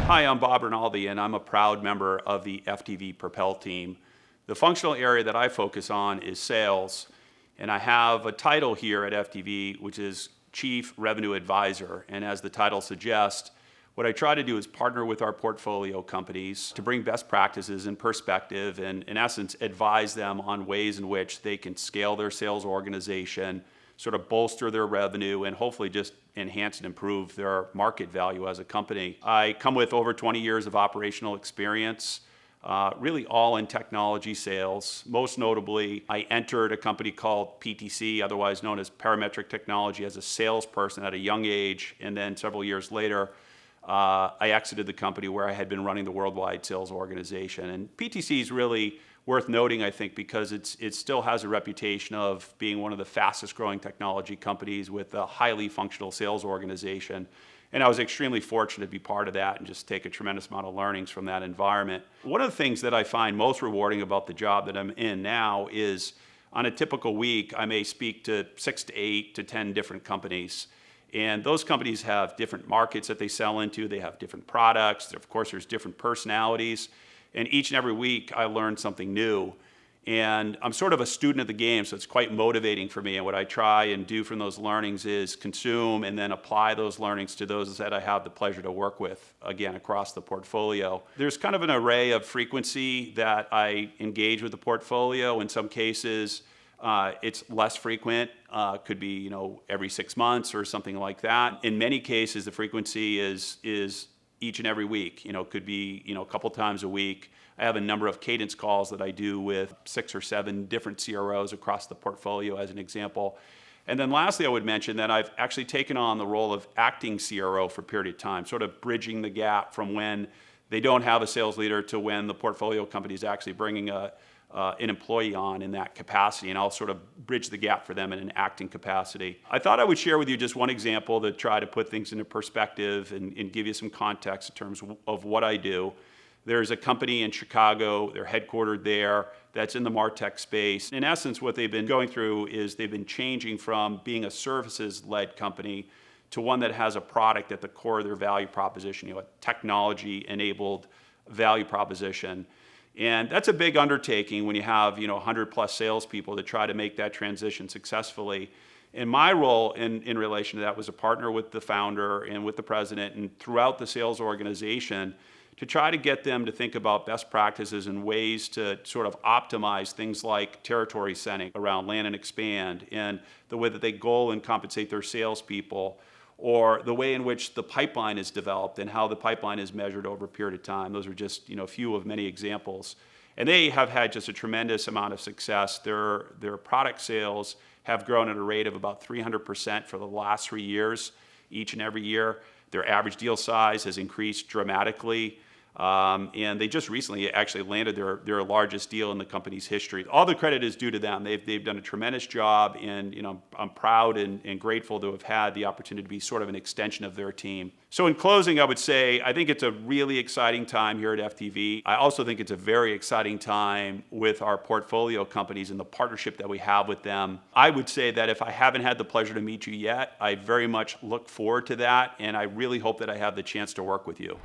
Hi, I'm Bob Ranaldi, and I'm a proud member of the FTV Propel team. The functional area that I focus on is sales, and I have a title here at FTV, which is Chief Revenue Advisor. And as the title suggests, what I try to do is partner with our portfolio companies to bring best practices and perspective and, in essence, advise them on ways in which they can scale their sales organization, sort of bolster their revenue, and hopefully just enhance and improve their market value as a company. I come with over 20 years of operational experience, really all in technology sales. Most notably, I entered a company called PTC, otherwise known as Parametric Technology, as a salesperson at a young age, and then several years later, I exited the company where I had been running the worldwide sales organization. And PTC is really worth noting, I think, because it still has a reputation of being one of the fastest growing technology companies with a highly functional sales organization. And I was extremely fortunate to be part of that and just take a tremendous amount of learnings from that environment. One of the things that I find most rewarding about the job that I'm in now is on a typical week, I may speak to 6 to 8 to 10 different companies. And those companies have different markets that they sell into. They have different products. Of course, there's different personalities. And each and every week, I learn something new. And I'm sort of a student of the game, so it's quite motivating for me. And what I try and do from those learnings is consume and then apply those learnings to those that I have the pleasure to work with, again, across the portfolio. There's kind of an array of frequency that I engage with the portfolio. In some cases, it's less frequent, could be every 6 months or something like that. In many cases, the frequency is each and every week. Could be a couple times a week. I have a number of cadence calls that I do with 6 or 7 different CROs across the portfolio, as an example. And then lastly, I would mention that I've actually taken on the role of acting CRO for a period of time, sort of bridging the gap from when they don't have a sales leader to when the portfolio company is actually bringing an employee on in that capacity, and I'll sort of bridge the gap for them in an acting capacity. I thought I would share with you just one example to try to put things into perspective and give you some context in terms of what I do. There's a company in Chicago, they're headquartered there, that's in the MarTech space. In essence, what they've been going through is they've been changing from being a services-led company to one that has a product at the core of their value proposition, a technology-enabled value proposition. And that's a big undertaking when you have 100 plus salespeople to try to make that transition successfully. And my role in relation to that was a partner with the founder and with the president and throughout the sales organization to try to get them to think about best practices and ways to sort of optimize things like territory setting around land and expand, and the way that they goal and compensate their salespeople, or the way in which the pipeline is developed and how the pipeline is measured over a period of time. Those are just a few of many examples. And they have had just a tremendous amount of success. Their product sales have grown at a rate of about 300% for the last 3 years, each and every year. Their average deal size has increased dramatically. And they just recently actually landed their largest deal in the company's history. All the credit is due to them. They've done a tremendous job, and I'm proud and grateful to have had the opportunity to be sort of an extension of their team. So in closing, I would say I think it's a really exciting time here at FTV. I also think it's a very exciting time with our portfolio companies and the partnership that we have with them. I would say that if I haven't had the pleasure to meet you yet, I very much look forward to that, and I really hope that I have the chance to work with you.